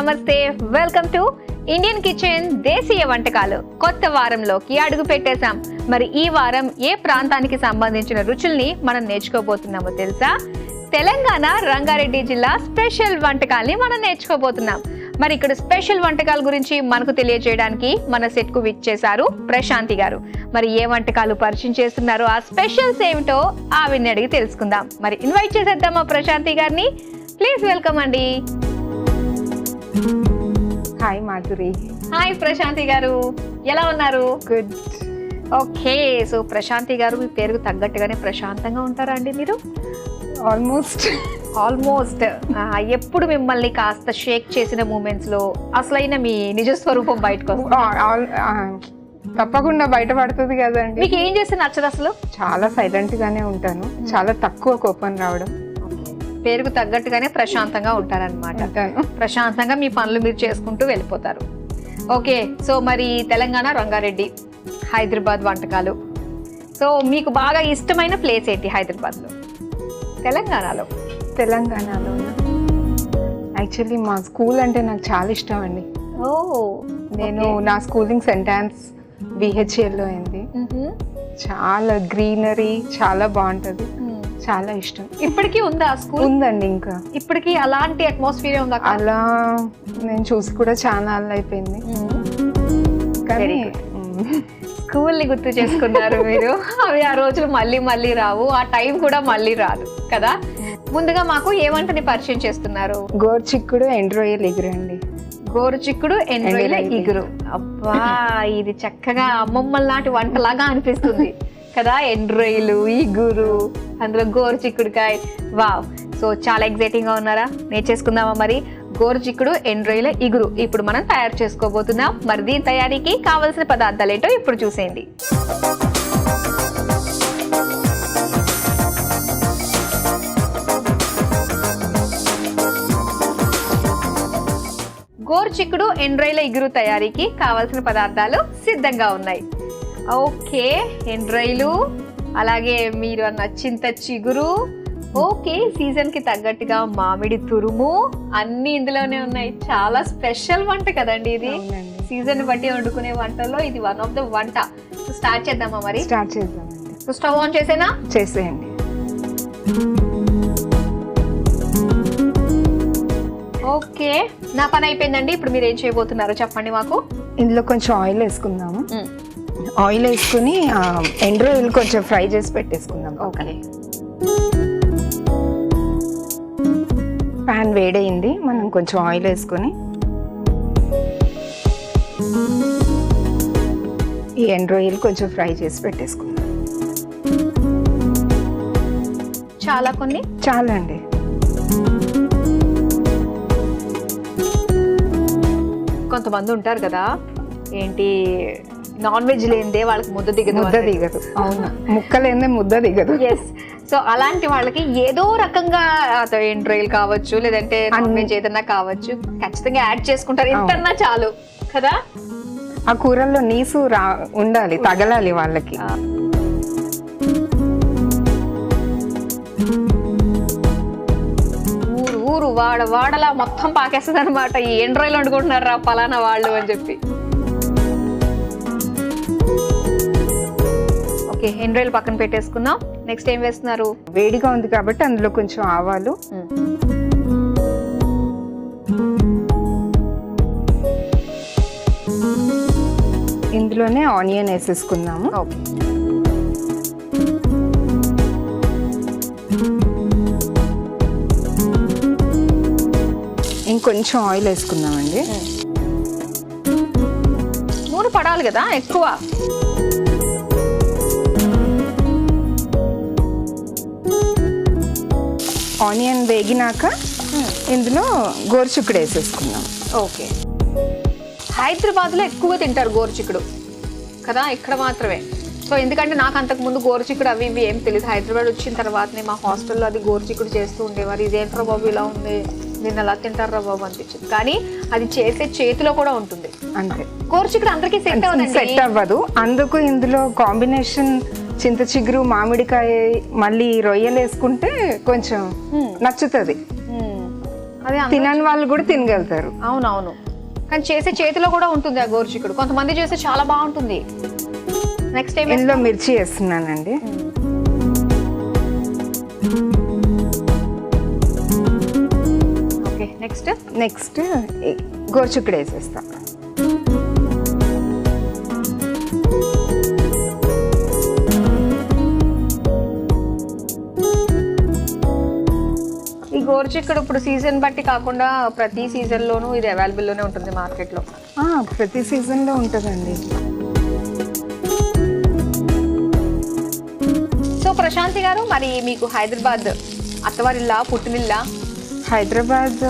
నమస్తే, welcome to Indian kitchen దేశీయ వంటకాలు. కొత్త వారంలోకి అడుగు పెట్టేశాం. మరి ఈ వారం ఏ ప్రాంతానికి సంబంధించిన రుచుల్ని మనం నేర్చుకోబోతున్నామో తెలుసా? తెలంగాణ రంగారెడ్డి జిల్లా స్పెషల్ వంటకాల్ని మనం నేర్చుకోబోతున్నాం. మరి ఇక్కడ స్పెషల్ వంటకాల గురించి మనకు తెలియజేయడానికి మన సెట్ కు విచ్చేశారు ప్రశాంతి గారు. మరి ఏ వంటకాలు పరిచయం చేస్తున్నారో, ఆ స్పెషల్స్ ఏమిటో ఆవిడ్ని అడిగి తెలుసుకుందాం. మరి ఇన్వైట్ చేసేద్దామా ప్రశాంతి గారిని? ప్లీజ్ వెల్కమ్ అండి. హాయ్ మాధురి. హాయ్ ప్రశాంతి గారు, ఎలా ఉన్నారు? గుడ్. ఓకే, సో ప్రశాంతి గారు మీ పేరుకు తగ్గట్టుగానే ప్రశాంతంగా ఉంటారా అండి మీరు? ఆల్మోస్ట్ ఎప్పుడు మిమ్మల్ని కాస్త షేక్ చేసిన మూమెంట్స్ లో అసలైన మీ నిజ స్వరూపం బయటకు తప్పకుండా బయటపడుతుంది కదండి. మీకు ఏం చేస్తే నచ్చదు అసలు? చాలా సైలెంట్ గానే ఉంటాను, చాలా తక్కువ కోపం రావడం. పేరుకు తగ్గట్టుగానే ప్రశాంతంగా ఉంటారనమాట. ప్రశాంతంగా మీ పనులు మీరు చేసుకుంటూ వెళ్ళిపోతారు. ఓకే, సో మరి తెలంగాణ రంగారెడ్డి హైదరాబాద్ వంటకాలు. సో మీకు బాగా ఇష్టమైన ప్లేస్ ఏంటి హైదరాబాద్లో? తెలంగాణలో యాక్చువల్లీ మా స్కూల్ అంటే నాకు చాలా ఇష్టం అండి. నేను నా స్కూలింగ్ సెంటాన్స్ బిహెచ్ఎల్లో అయింది. చాలా గ్రీనరీ, చాలా బాగుంటది, చాలా ఇష్టం. ఇప్పటికీ ఉందా స్కూల్? ఉందండి, ఇంకా ఇప్పటికీ అలాంటి అట్మాస్ఫియర్ ఉందా? అలా నేను చూసి కూడా చాలా అయిపోయింది. కానీ స్కూల్ ని గుర్తు చేసుకున్నారు మీరు. అవి ఆ రోజులు మళ్ళీ రావు, ఆ టైం కూడా మళ్ళీ రాదు కదా. ముందుగా మాకు ఏ వంటని పరిచయం చేస్తున్నారు? గోరుచిక్కుడు ఎండ్రొయ్యల ఇగురు అండి. గోరుచిక్కుడు ఎండ్రొయ్యల ఇగురు. అబ్బా, ఇది చక్కగా అమ్మమ్మ లాంటి వంటలాగా అనిపిస్తుంది కదా. ఎండ్రొయ్యలు, ఇగురు, అందులో గోరుచిక్కుడుకాయ. వావ్, సో చాలా ఎక్సైటింగ్ గా ఉన్నారా? నేర్చేసుకుందామా మరి? గోరుచిక్కుడు ఎండ్రొయ్యల ఇగురు ఇప్పుడు మనం తయారు చేసుకోబోతున్నాం. మరి దీని తయారీకి కావలసిన పదార్థాలు ఏంటో ఇప్పుడు చూసేయండి. గోరుచిక్కుడు ఎండ్రొయ్యల ఇగురు తయారీకి కావలసిన పదార్థాలు సిద్ధంగా ఉన్నాయి. ఓకే, ఎండ్రొయ్యలు, అలాగే మీరు అన్న చింత చిగురు, ఓకే, సీజన్ కి తగ్గట్టుగా మామిడి తురుము, అన్ని ఇందులోనే ఉన్నాయి. చాలా స్పెషల్ వంట కదండి ఇది. సీజన్ బట్టి వండుకునే వంటల్లో ఇది వన్ ఆఫ్ ద వంట. స్టార్ట్ చేద్దామా మరి? స్టార్ట్ చేద్దామండి. సో స్టవ్ ఆన్ చేసేనా? చేసేయండి. ఓకే, నా పని అయిపోయిందండి. ఇప్పుడు మీరు ఏం చేయబోతున్నారో చెప్పండి మాకు. ఇందులో కొంచెం ఆయిల్ వేసుకుందాము. ఆయిల్ వేసుకుని ఎండ్రొయ్యలు కొంచెం ఫ్రై చేసి పెట్టేసుకుందాం. ఓకే, ప్యాన్ వేడైంది, మనం కొంచెం ఆయిల్ వేసుకొని ఈ ఎండ్రొయ్యలు కొంచెం ఫ్రై చేసి పెట్టేసుకుందాం. చాలా అండి. కొంతమంది ఉంటారు కదా, ఏంటి నాన్ వెజ్ లేనిదే వాళ్ళకి ముద్ద దిగదు. అవును, ముక్క లేనిదే ముద్ద దిగదు. ఎస్, సో అలాంటి వాళ్ళకి ఏదో రకంగా ఎండ్రొయ్యలు కావచ్చు, లేదంటే నాన్ వెజ్ ఏదన్నా కావచ్చు, ఖచ్చితంగా యాడ్ చేసుకుంటారు. ఇంతన్నా చాలు కదా. ఆ కూరల్లో నీసు ఉండాలి, తగలాలి వాళ్ళకి. ఊరు వాడలా మొత్తం పాకేస్తుంది అనమాట. ఈ ఎండ్రొయ్యలు వండుకుంటున్నారా పలానా వాళ్ళు అని చెప్పి. ఓకే, ఎండ్రొయ్యలు పక్కన పెట్టేసుకున్నాం. నెక్స్ట్ ఏం వేస్తున్నారు? వేడిగా ఉంది కాబట్టి అందులో కొంచెం ఆవాలు, ఇందులోనే ఆనియన్ వేసేసుకుందాము. ఓకే, ఇంకొంచెం ఆయిల్ వేసుకుందామండి. నూనె పడాలి కదా ఎక్కువ. ఆనియన్ వేగినాక ఇందులో గోరుచిక్కుడు వేసేసుకుందాం. ఓకే, హైదరాబాద్లో ఎక్కువ తింటారు గోరుచిక్కుడు కదా, ఇక్కడ మాత్రమే. సో ఎందుకంటే నాకు అంతకు ముందు గోరుచిక్కుడు అవి ఇవి ఏం తెలియదు. హైదరాబాద్ వచ్చిన తర్వాతనే మా హాస్టల్లో అది గోరుచిక్కుడు చేస్తూ ఉండేవారు. ఇదేంట్రా బాబు ఇలా ఉంది, దీన్ని ఎలా తింటారా బాబు అనిపించింది. కానీ అది చేసే చేతిలో కూడా ఉంటుంది. అంతే, గోరుచిక్కుడు అందరికీ సెట్ అవ్వదు. అందుకు ఇందులో కాంబినేషన్ చింత చిగురు, మామిడికాయ, మళ్ళీ రొయ్యలు వేసుకుంటే కొంచెం నచ్చుతుంది. అదే తినని వాళ్ళు కూడా తినగలుగుతారు. అవునవును, కానీ చేసే చేతిలో కూడా ఉంటుంది ఆ గోరుచిక్కుడు. కొంతమంది చేస్తే చాలా బాగుంటుంది. నెక్స్ట్ టైం ఇందులో మిర్చి వేస్తున్నానండి. ఓకే, నెక్స్ట్ గోరుచిక్కుడు వేసేస్తా. ఈ గోరుచిక్కుడు ఇప్పుడు సీజన్ బట్టి కాకుండా ప్రతి సీజన్లోనూ ఇది అవైలబుల్లోనే ఉంటుంది మార్కెట్లో. ప్రతి సీజన్లో ఉంటుందండి. సో ప్రశాంతి గారు, మరి మీకు హైదరాబాద్ అత్తవారిల్లా పుట్టినిల్లా? హైదరాబాద్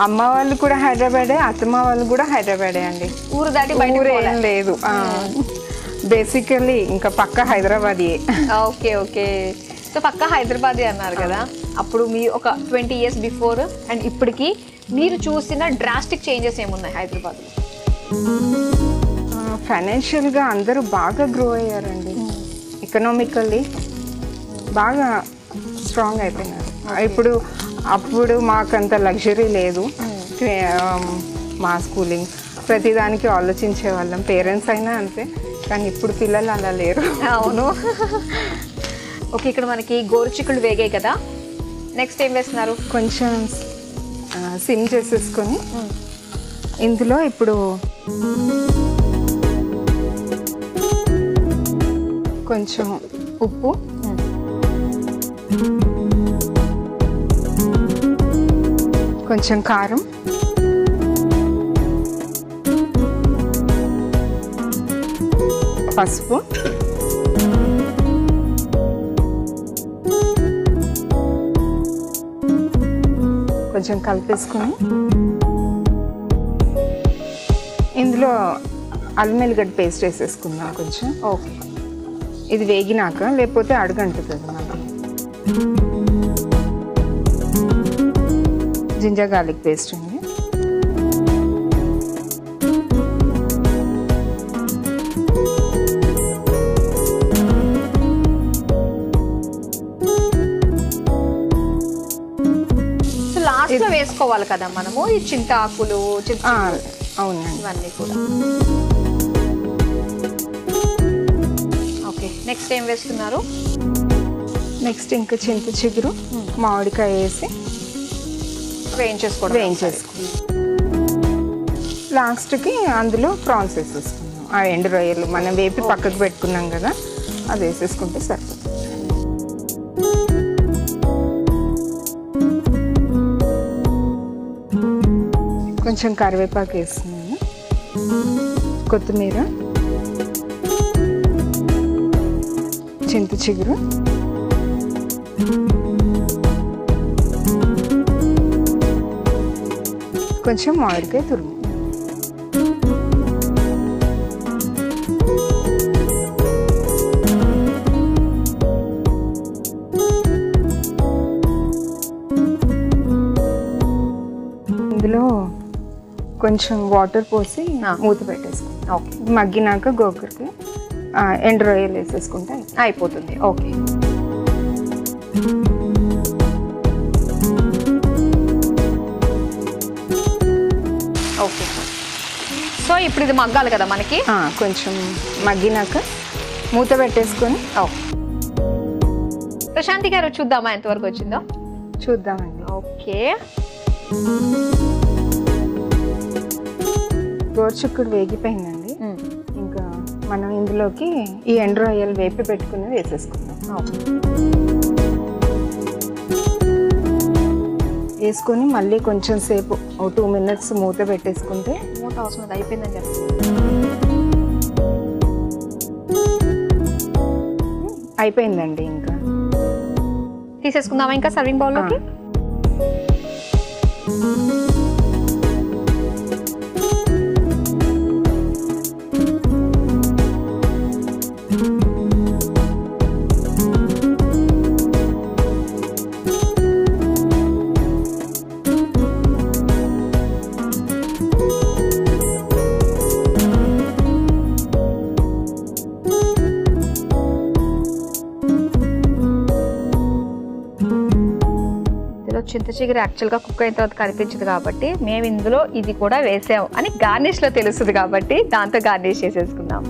అమ్మ వాళ్ళు కూడా హైదరాబాదే, అత్తమ్మ వాళ్ళు కూడా హైదరాబాదే అండి. ఊరు దాటి ఊరు ఏం లేదు. బేసికలీ ఇంకా పక్క హైదరాబాదీ. Okay okay. సో పక్క హైదరాబాదీ అన్నారు కదా, అప్పుడు మీ ఒక 20 years బిఫోర్ అండ్ ఇప్పటికి మీరు చూసిన డ్రాస్టిక్ చేంజెస్ ఏమున్నాయి హైదరాబాద్లో? ఫైనాన్షియల్గా అందరూ బాగా గ్రో అయ్యారండి. ఎకనామికల్లీ బాగా స్ట్రాంగ్ అయిపోయినారు. అప్పుడు మాకంత లగ్జరీ లేదు. మా స్కూలింగ్ ప్రతిదానికి ఆలోచించే వాళ్ళం, పేరెంట్స్ అయినా అంతే. కానీ ఇప్పుడు పిల్లలు అలా లేరు. అవును. ఓకే, ఇక్కడ మనకి గోరుచిక్కుడు వేగాయి కదా, నెక్స్ట్ ఏం వేస్తున్నారు? కొంచెం సిమ్ చేసేసుకొని ఇందులో ఇప్పుడు కొంచెం ఉప్పు, కొంచెం కారం, పసుపు, కొంచెం కలిపేసుకొని ఇందులో అల్లం వెల్లిగడ్డ పేస్ట్ వేసేసుకుందాం కొంచెం. ఓకే, ఇది వేగినాక, లేకపోతే అడుగంటుతుంది మనకి. జింజర్ గార్లిక్ పేస్ట్ అండి. లాస్ట్ లో వేసుకోవాలి కదా మనము ఈ చింతాకులు, అవునండి, ఇవన్నీ కూడా. ఓకే, నెక్స్ట్ ఏం వేస్తున్నారు? నెక్స్ట్ ఇంకా చింత చిగురు, మామిడికాయ వేసి వేయించేసుకుంటాం. లాస్ట్కి అందులో ప్రాన్స్ వేసేసుకున్నాం. ఆ ఎండు రొయ్యలు మనం వేపి పక్కకు పెట్టుకున్నాం కదా, అది వేసేసుకుంటే సరిపోతుంది. కొంచెం కరివేపాకు వేస్తున్నాను, కొత్తిమీర, చింత చిగురు, కొంచెం మామిడికాయ తురుము. ఇందులో కొంచెం వాటర్ పోసి మూత పెట్టేసుకుంటాం. ఓకే, మగ్గినాక గోకరికి ఎండు రొయ్యలు వేసేసుకుంటే అయిపోతుంది. Okay, okay. సో ఇప్పుడు ఇది మగ్గాలి కదా మనకి. కొంచెం మగ్గినాక మూత పెట్టేసుకొని ప్రశాంతి గారు చూద్దామా ఎంతవరకు వచ్చిందో? చూద్దామండి. ఓకే, గోరుచిక్కుడు వేగిపోయిందండి. ఇంకా మనం ఇందులోకి ఈ ఎండు రొయ్యలు వేపి పెట్టుకుని వేసేసుకుందాం. వేసుకొని మళ్ళీ కొంచెం సేపు 2 minutes మూత పెట్టేసుకుంటే మూత అవసరం అయిపోయిందని చెప్పి అయిపోయిందండి. ఇంకా తీసేసుకుందామా ఇంకా సర్వింగ్ బౌల్లోకి? ఇందులో చింత చిగురు యాక్చువల్గా కుక్ అయిన తర్వాత కనిపించదు కాబట్టి మేము ఇందులో ఇది కూడా వేసాం అని గార్నిష్లో తెలుస్తుంది కాబట్టి దాంతో గార్నిష్ చేసేసుకుందాం.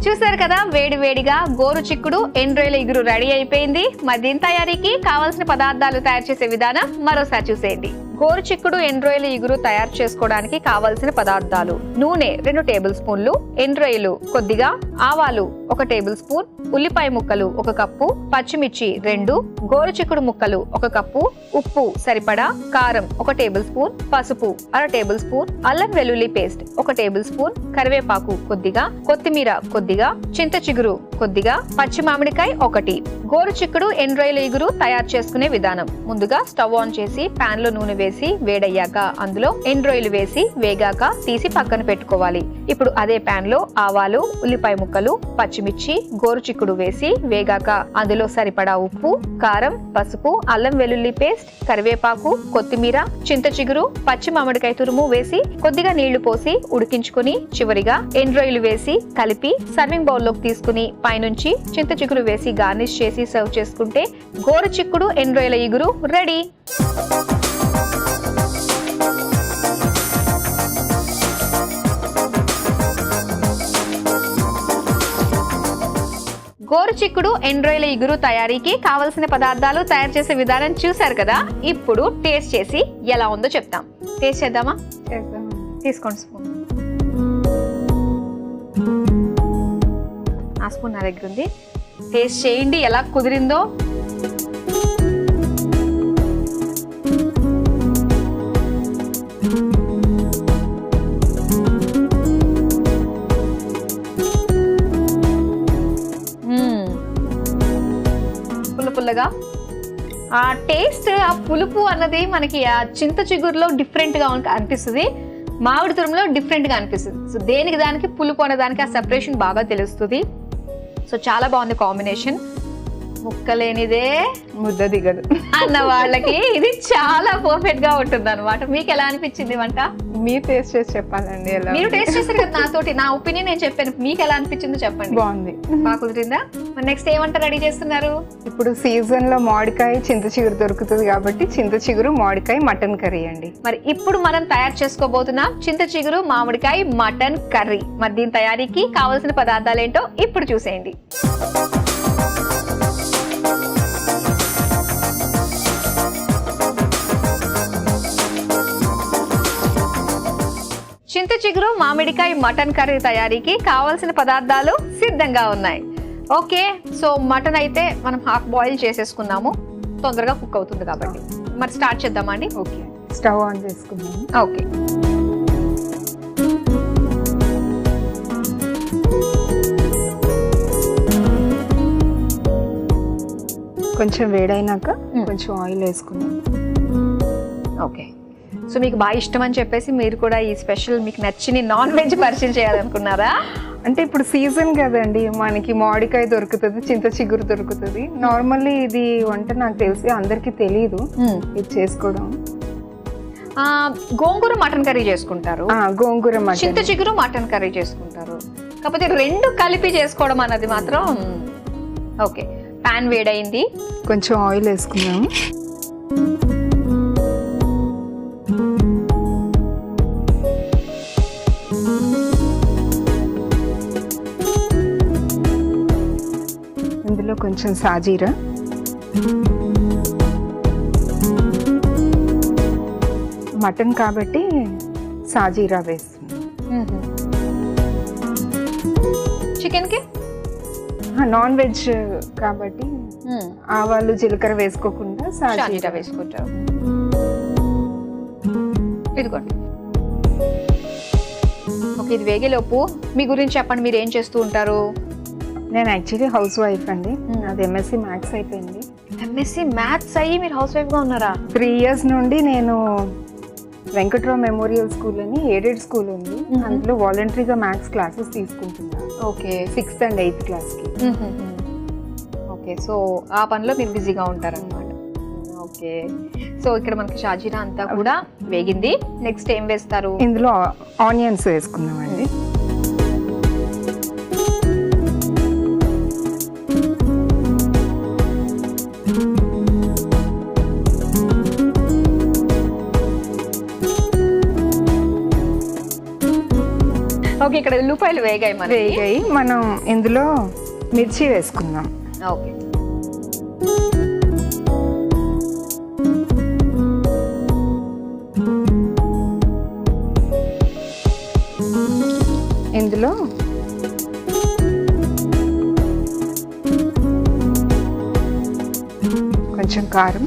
చూసారు కదా, వేడి వేడిగా గోరు చిక్కుడు ఎండ్రాయిల ఇగురు రెడీ అయిపోయింది. మరి దీని తయారీకి కావాల్సిన పదార్థాలు తయారు చేసే విధానం మరోసారి చూసేయండి. గోరు చిక్కుడు ఎండ్రాయిల ఇగురు తయారు చేసుకోవడానికి కావాల్సిన పదార్థాలు: నూనె 2 టేబుల్ స్పూన్లు, ఎండ్రాయిలు కొద్దిగా, ఆవాలు 1 టేబుల్ స్పూన్, ఉల్లిపాయ ముక్కలు 1 కప్పు, పచ్చిమిర్చి 2, గోరు చిక్కుడు ముక్కలు 1 కప్పు, ఉప్పు సరిపడా, కారం 1 టేబుల్ స్పూన్, పసుపు 1/2 టేబుల్ స్పూన్, అల్లం వెల్లుల్లి పేస్ట్ 1 టేబుల్ స్పూన్, కరివేపాకు కొద్దిగా, కొత్తిమీర కొద్దిగా, చింత చిగురు కొద్దిగా, పచ్చి మామిడికాయ 1. గోరు చిక్కుడు ఎండ్రాయిల ఇగురు తయారు చేసుకునే విధానం: ముందుగా స్టవ్ ఆన్ చేసి పాన్ లో నూనె వేసి వేడయ్యాక అందులో ఎండ్రాయిలు వేసి వేగాక తీసి పక్కన పెట్టుకోవాలి. ఇప్పుడు అదే పాన్ లో ఆవాలు, ఉల్లిపాయ ముక్కలు, పచ్చిమిర్చి, గోరు చిక్కుడు వేసి వేగాక అందులో సరిపడా ఉప్పు, కారం, పసుపు, అల్లం వెల్లుల్లి పేస్ట్, కరివేపాకు, కొత్తిమీర, చింత చిగురు, పచ్చి మామిడికాయ తురుము వేసి కొద్దిగా నీళ్లు పోసి ఉడికించుకుని చివరిగా ఎండ్రాయిలు వేసి కలిపి సర్వింగ్ బౌల్ లోకి తీసుకుని పైనుంచి చింత చిగురు వేసి గార్నిష్ చేసి సర్వ్ చేసుకుంటే గోరు చిక్కుడు ఎండ్రాయిల ఇగురు రెడీ. గోరు చిక్కుడు ఎండ్రాయిల ఇగురు తయారీకి కావలసిన పదార్థాలు తయారు చేసే విధానం చూసారు కదా. ఇప్పుడు టేస్ట్ చేసి ఎలా ఉందో చెప్తాం. టేస్ట్ చేద్దామా? తీసుకోండి స్పూన్. ఆ స్పూన్ నా దగ్గర ఉంది. టేస్ట్ చేయండి ఎలా కుదిరిందో. పుల్లగా ఆ టేస్ట్, ఆ పులుపు అన్నది మనకి ఆ చింత చిగురులో డిఫరెంట్ గా అనిపిస్తుంది, మామిడి తురుములో డిఫరెంట్ గా అనిపిస్తుంది. సో దేనికి దానికి పులుపు అనే దానికి ఆ సెపరేషన్ బాగా తెలుస్తుంది. సో చాలా బాగుంది కాంబినేషన్. ముక్కలేనిదే ముద్ద దిగదు అన్న వాళ్ళకి ఇది చాలా పర్ఫెక్ట్ గా ఉంటుంది అనమాట. మీకు ఎలా అనిపించింది వంట? మీరు టేస్ట్ చేసి చెప్పాలండి. ఎలా మీరు టేస్ట్ చేశారు కదా నాతోటి, నా ఒపీనియన్ నేను చెప్పాను. మీకు ఎలా అనిపించిందో చెప్పండి. బాగుంది, బాగా కుదిరిందా? మరి నెక్స్ట్ ఏ వంట రెడీ చేస్తున్నారు? ఇప్పుడు సీజన్ లో మామిడికాయ చింత చిగురు దొరుకుతుంది కాబట్టి చింత చిగురు మామిడికాయ మటన్ కర్రీ అండి. మరి ఇప్పుడు మనం తయారు చేసుకోబోతున్నాం చింత చిగురు మామిడికాయ మటన్ కర్రీ. మరి దీని తయారీకి కావాల్సిన పదార్థాలు ఏంటో ఇప్పుడు చూసేయండి. చింత చిగురు మామిడికాయ మటన్ కర్రీ తయారీకి కావాల్సిన పదార్థాలు సిద్ధంగా ఉన్నాయి. ఓకే, సో మటన్ అయితే మనం హాఫ్ బాయిల్ చేసేసుకున్నాము, తొందరగా కుక్ అవుతుంది కాబట్టి. మరి స్టార్ట్ చేద్దామా అండి? ఓకే, స్టవ్ ఆన్ చేసుకున్నాము. ఓకే, కొంచెం వేడైనాక కొంచెం ఆయిల్ వేసుకున్నాం. ఓకే, సో మీకు బాగా ఇష్టం అని చెప్పేసి మీరు కూడా ఈ స్పెషల్ మీకు నచ్చిన నాన్ వెజ్ పరిచయం చేయాలనుకున్నారా? అంటే ఇప్పుడు సీజన్ కదండి, మనకి మామిడికాయ దొరుకుతుంది, చింత చిగురు దొరుకుతుంది. నార్మల్లీ ఇది వంట నాకు తెలిసి అందరికి తెలియదు ఇది చేసుకోవడం. గోంగూర మటన్ కర్రీ చేసుకుంటారు, గోంగూర మటన్, చింత చిగురు మటన్ కర్రీ చేసుకుంటారు. కాకపోతే రెండు కలిపి చేసుకోవడం అన్నది మాత్రం. ఓకే, పాన్ వేడైంది, కొంచెం ఆయిల్ వేసుకున్నాము. ఇందులో కొంచెం సాజీరా, మటన్ కాబట్టి సాజీరా వేస్తున్నాం. చికెన్కి నాన్ వెజ్ కాబట్టి ఆవాలు జీలకర్ర వేసుకోకుండా సాజీరా వేసుకుంటారు. ఇదిగోండి. ఓకే, ఇది వేగేలోపు మీ గురించి చెప్పండి, మీరు ఏం చేస్తూ ఉంటారు? నేను యాక్చువల్లీ హౌస్ వైఫ్ అండి. నాది ఎంఎస్సి మ్యాథ్స్ అయిపోయింది. ఎంఎస్సి మ్యాథ్స్ అయ్యి మీరు హౌస్ వైఫ్ గా ఉన్నారా? 3 years నుండి నేను వెంకట్రావు మెమోరియల్ స్కూల్ అని ఎయిడెడ్ స్కూల్ ఉంది, అందులో వాలంటరీగా మ్యాథ్స్ క్లాసెస్ తీసుకుంటున్నాను. ఓకే, 6th and 8th క్లాస్కి. ఓకే, సో ఆ పనిలో మీరు బిజీగా ఉంటారన్నమాట. ఓకే, సో ఇక్కడ మనకి షాజీరా అంతా కూడా వేగింది. నెక్స్ట్ ఏం వేస్తారు? ఇందులో ఆనియన్స్ వేసుకున్నామండి. ఓకే, ఇక్కడ ఉల్లిపాయలు వేగాయి మనకి. వేగాయి. మనం ఇందులో మిర్చి వేసుకుందాం. ఓకే, ఇందులో కొంచెం కారం,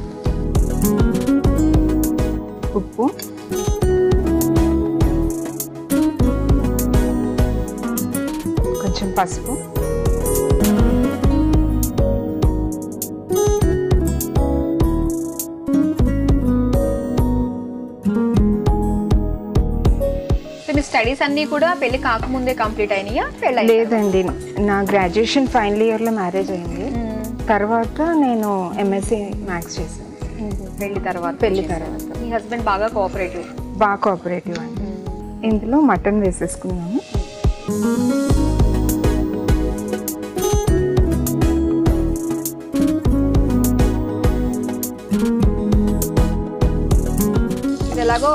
ఉప్పు, కొంచెం పసుపు, మీ స్టడీస్ అన్ని కూడా పెళ్లి కాకముందే కంప్లీట్ అయినాయా? లేదండి, నా గ్రాడ్యుయేషన్ ఫైనల్ ఇయర్లో మ్యారేజ్ అయింది. తర్వాత నేను ఎంఎస్సీ మ్యాథ్స్ చేశాను. పెళ్లి తర్వాత మీ హస్బెండ్ బాగా కోఆపరేటివ్? బాగా కోఆపరేటివ్ అండి. ఇందులో మటన్ వేసేసుకున్నాము. ఇది ఎలాగో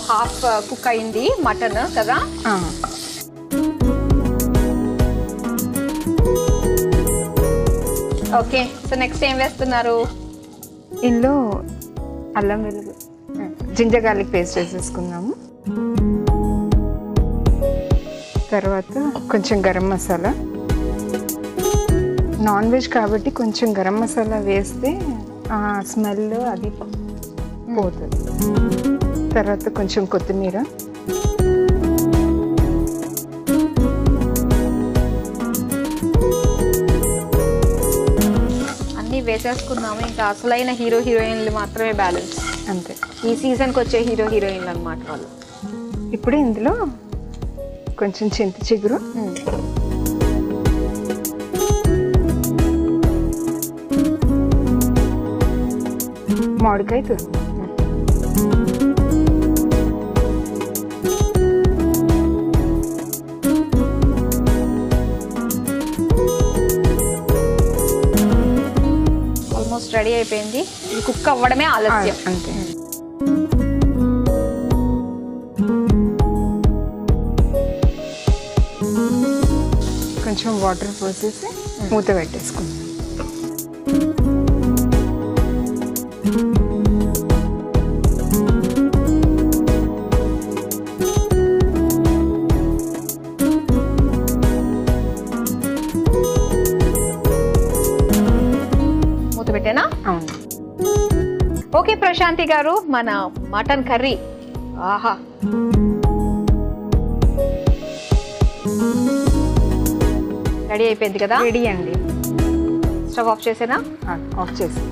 హాఫ్ కుక్ అయింది మటన్ కదా. ఓకే, సో నెక్స్ట్ ఏం వేస్తున్నారు? ఇందులో అల్లం వెల్లుల్లి జింజర్ గార్లిక్ పేస్ట్ వేసేసుకున్నాము. తర్వాత కొంచెం గరం మసాలా. నాన్ వెజ్ కాబట్టి కొంచెం గరం మసాలా వేస్తే ఆ స్మెల్ అది పోతుంది. తర్వాత కొంచెం కొత్తిమీర, అన్నీ వేసేసుకున్నాము. ఇంకా అసలైన హీరో హీరోయిన్లు మాత్రమే బ్యాలెన్స్. అంతే, ఈ సీజన్కి వచ్చే హీరో హీరోయిన్లు అన్నమాట వాళ్ళు. ఇప్పుడు ఇందులో కొంచెం చింత చిగురు, మామిడికాయ తురుము, ఆల్మోస్ట్ రెడీ అయిపోయింది. ఇది కుక్ అవ్వడమే ఆలస్యం. అంతే. కొంచెం వాటర్ పోసేసి మూత పెట్టేసుకుందాం. మూత పెట్టేనా? అవును. ఓకే ప్రశాంతి గారు, మన మటన్ కర్రీ ఆహా రెడీ అయిపోయింది కదా. రెడీ అండి. Stove off చేసేనా? ఆఫ్ చేసి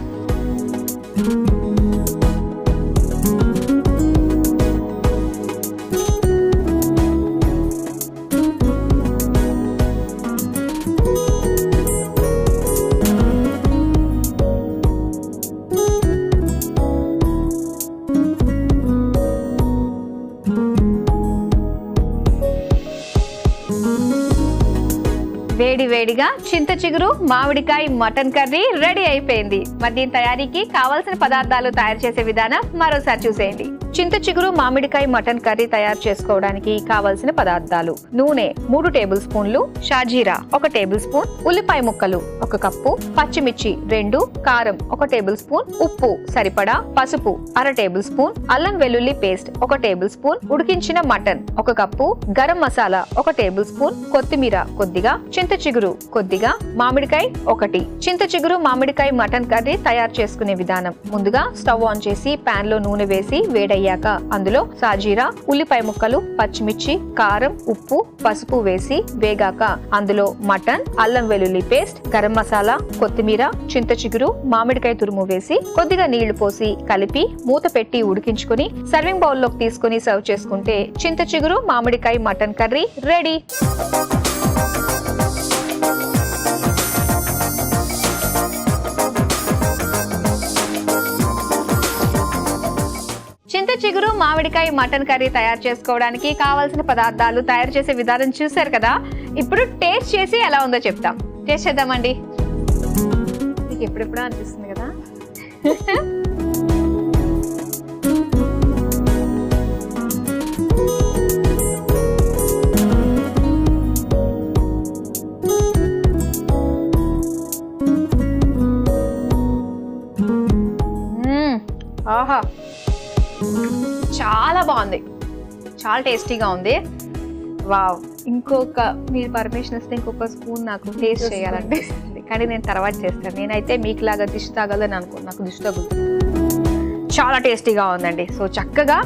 వేడి వేడిగా చింత చిగురు మామిడికాయ మటన్ కర్రీ రెడీ అయిపోయింది. మరి దీని తయారీకి కావాల్సిన పదార్థాలు తయారు చేసే విధానం మరోసారి చూసేయండి. చింత చిగురు మామిడికాయ మటన్ కర్రీ తయారు చేసుకోవడానికి కావలసిన పదార్థాలు: నూనె 3 టేబుల్ స్పూన్లు, షాజీరా 1 టేబుల్ స్పూన్, ఉల్లిపాయ ముక్కలు 1 కప్పు, పచ్చిమిర్చి 2, కారం 1 టేబుల్ స్పూన్, ఉప్పు సరిపడా, పసుపు 1/2 టేబుల్ స్పూన్, అల్లం వెల్లుల్లి పేస్ట్ 1 టేబుల్ స్పూన్, ఉడికించిన mutton 1 cup, garam masala 1 table spoon, కొత్తిమీర కొద్దిగా, చింత చిగురు కొద్దిగా, మామిడికాయ 1. చింత చిగురు మామిడికాయ మటన్ కర్రీ తయారు చేసుకునే విధానం: ముందుగా స్టవ్ ఆన్ చేసి పాన్ లో నూనె వేసి వేడయ్యాక అందులో సాజీరా, ఉల్లిపాయ ముక్కలు, పచ్చిమిర్చి, కారం, ఉప్పు, పసుపు వేసి వేగాక అందులో మటన్, అల్లం వెల్లుల్లి పేస్ట్, గరం మసాలా, కొత్తిమీర, చింత చిగురు, మామిడికాయ తురుము వేసి కొద్దిగా నీళ్లు పోసి కలిపి మూత పెట్టి ఉడికించుకుని సర్వింగ్ బౌల్ లోకి తీసుకుని సర్వ్ చేసుకుంటే చింత చిగురు మామిడికాయ మటన్ కర్రీ రెడీ. చింత చిగురు మామిడికాయ మటన్ కర్రీ తయారు చేసుకోవడానికి కావాల్సిన పదార్థాలు, తయారు చేసే విధానం చూసారు కదా. ఇప్పుడు టేస్ట్ చేసి ఎలా ఉందో చెప్తాం. టేస్ట్ చేద్దామండి. మీకు ఎప్పుడెప్పుడో అనిపిస్తుంది కదా. ఆహా, చాలా బాగుంది, చాలా టేస్టీగా ఉంది. వావ్, మీరు పర్మిషన్ ఇస్తే ఇంకొక స్పూన్ నాకు టేస్ట్ చేయాలంటే, కానీ నేను తర్వాత చేస్తాను. నేనైతే మీకు లాగా దిష్టి తాగాలని అనుకో, నాకు దిష్టి తగులుతుంది. చాలా టేస్టీగా ఉందండి. సో చక్కగా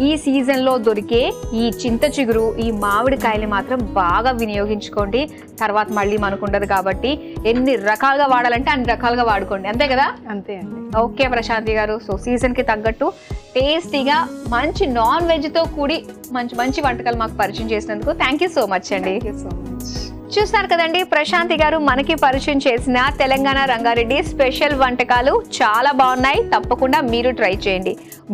ఈ సీజన్లో దొరికే ఈ చింత చిగురు, ఈ మామిడికాయలు మాత్రం బాగా వినియోగించుకోండి. తర్వాత మళ్ళీ మనకు ఉండదు కాబట్టి ఎన్ని రకాలుగా వాడాలంటే అన్ని రకాలుగా వాడుకోండి, అంతే కదా? అంతే అండి. ఓకే ప్రశాంతి గారు, సో సీజన్కి తగ్గట్టు టేస్టీగా మంచి నాన్ వెజ్తో కూడి మంచి మంచి వంటకాలు మాకు పరిచయం చేసినందుకు థ్యాంక్ యూ సో మచ్ అండి. Thank you so much. చూస్తారు కదండి, ప్రశాంతి గారు మనకి పరిచయం చేసిన తెలంగాణ రంగారెడ్డి స్పెషల్ వంటకాలు చాలా బాగున్నాయి. తప్పకుండా మీరు ట్రై చేయండి.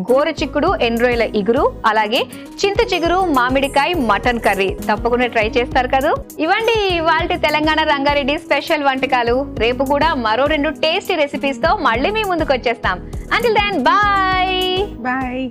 గోరు చిక్కుడు ఎండ్రోయిల ఇగురు, అలాగే చింత చిగురు మామిడికాయ మటన్ కర్రీ తప్పకుండా ట్రై చేస్తారు కదా. ఇవ్వండి ఇవాల్టి తెలంగాణ రంగారెడ్డి స్పెషల్ వంటకాలు. రేపు కూడా మరో 2 టేస్టీ రెసిపీస్ తో మళ్ళీ మీ ముందుకు వచ్చేస్తాం. Until then bye. బాయ్.